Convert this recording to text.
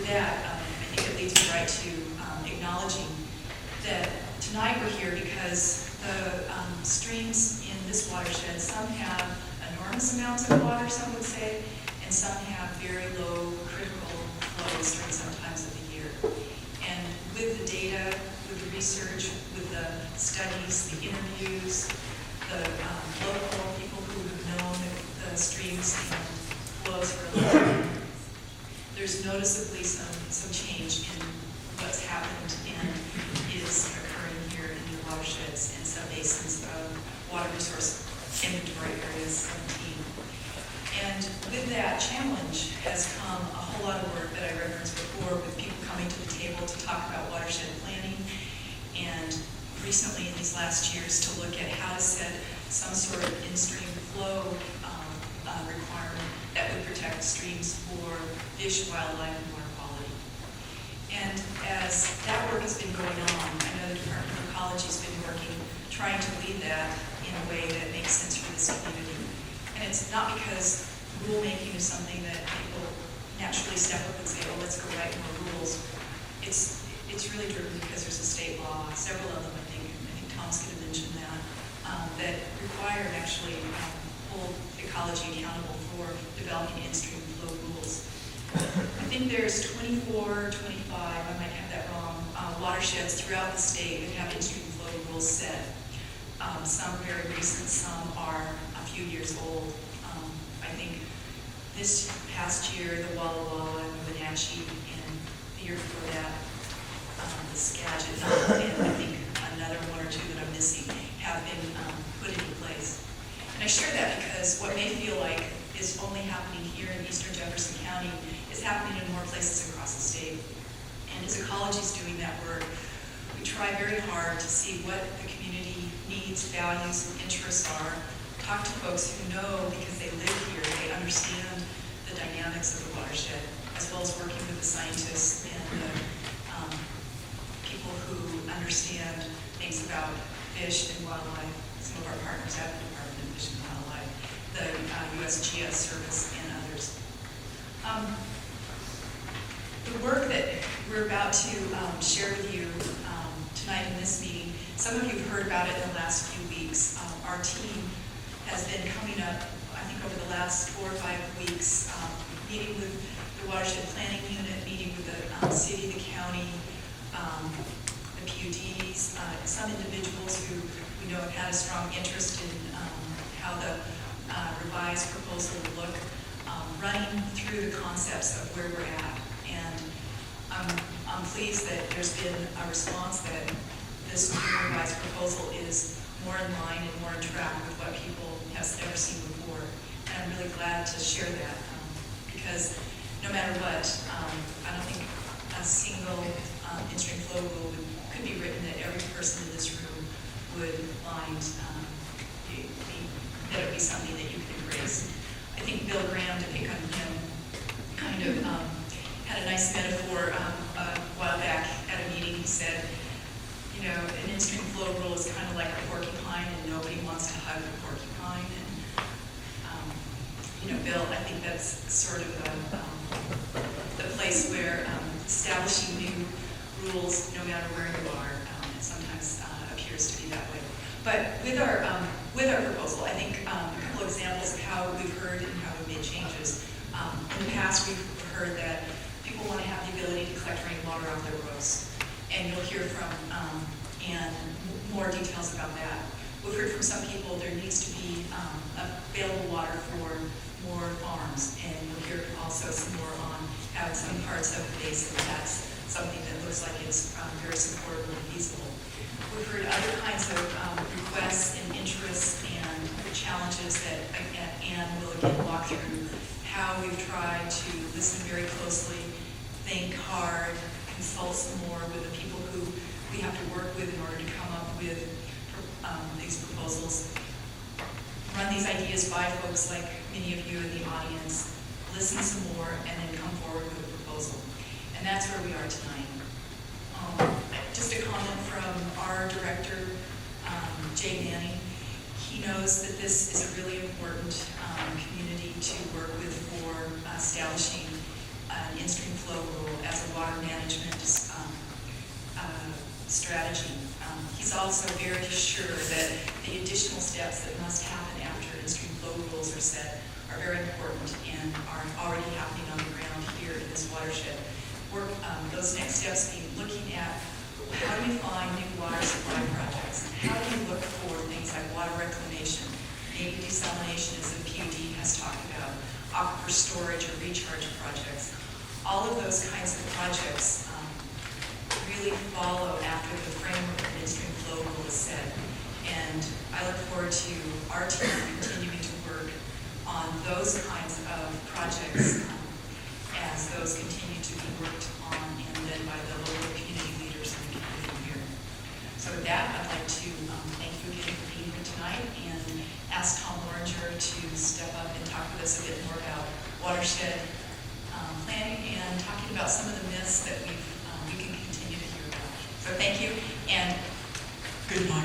with that, I think it leads me right to acknowledging that tonight we're here because the streams in this watershed, some have enormous amounts of water, some would say, and some have very low critical flows during some times of the year. And with the data, with the research, with the studies, the interviews, the local people who have known the streams and flows for a long time, there's noticeably some change in what's happened and is occurring here in the watersheds and sub-basins of Water Resource Inventory Area 17. And with that challenge has come a whole lot of work that I referenced before, with people coming to the table to talk about watershed planning, and recently in these last years to look at how to set some sort of in-stream flow requirement that would protect streams for fish, wildlife, and water quality. And as that work has been going on, I know the Department of Ecology has been working, trying to lead that in a way that makes sense for this community. And it's not because rulemaking is something that people naturally step up and say, oh, let's go write more rules. It's really driven because there's a state law, several of them, I think Tom's going to mention that, that require actually hold ecology accountable for developing in-stream flow rules. I think there's 24, 25, I might have that wrong, watersheds throughout the state that have in-stream flow rules set. Some very recent, some are a few years old. I think this past year, the Walla Walla and the Wenatchee, and the year before that, the Skagit, and I think another one or two that I'm missing, have been put into place. And I share that because what may feel like is only happening here in eastern Jefferson County is happening in more places across the state. And as Ecology is doing that work, we try very hard to see what the community needs, values, and interests are. Talk to folks who know because they live here, they understand the dynamics of the watershed, as well as working with the scientists and the people who understand things about fish and wildlife. Some of our partners at the Department of Fish and Wildlife, the USGS Service, and others. The work that we're about to share with you tonight in this meeting, some of you have heard about it in the last few weeks. Our team has been coming up, I think over the last 4 or 5 weeks, meeting with the Watershed Planning Unit, meeting with the city, the county, the PUDs, some individuals who we know have had a strong interest in how the revised proposal will look, running through the concepts of where we're at. And I'm pleased that there's been a response that this new revised proposal is more in line and more in track with what people have ever seen before. And I'm really glad to share that because no matter what, I don't think a single in-stream flow rule could be written that every person in this room would find that it would be something that you could embrace. I think Bill Graham, to pick on him, kind of had a nice metaphor a while back at a meeting. He said, you know, an in-stream flow rule is kind of like a porcupine, and nobody wants to hug the porcupine. And you know, Bill, I think that's sort of the place where establishing new rules, no matter where you are, it sometimes appears to be that way. But with our proposal, I think a couple of examples of how we've heard and how we've made changes. In the past, we've heard that people want to have the ability to collect rainwater off their roofs, and you'll hear from Ann more details about that. We've heard from some people there needs to be available water for more farms, and you'll hear also some more on how in some parts of the basin that's something that looks like it's very supportable and feasible. We've heard other kinds of requests and interests and challenges that Ann will again walk through, how we've tried to listen very closely, think hard, consult some more with the people who we have to work with in order to come up with these proposals, run these ideas by folks like many of you in the audience, listen some more, and then come forward with a proposal. And that's where we are tonight. Just a comment from our director, Jay Manning. He knows that this is a really important community to work with for establishing an in-stream flow rule as a water management strategy. He's also very sure that the additional steps that must happen after in-stream flow rules are set are very important and are already happening on the ground here in this watershed. Those next steps being looking at how do we find new water supply projects? How do we look for things like water reclamation, maybe desalination as the PUD has talked about, aquifer storage or recharge projects. All of those kinds of projects really follow after the framework of in-stream flow rule is set. And I look forward to our team continuing to work on those kinds of projects as those continue to be worked on and led by the local community leaders in the community here. So with that, I'd like to thank you again for being here tonight and ask Tom Loringer to step up and talk with us a bit more about watershed planning and talking about some of the myths that we can continue to hear about. So thank you, and good morning.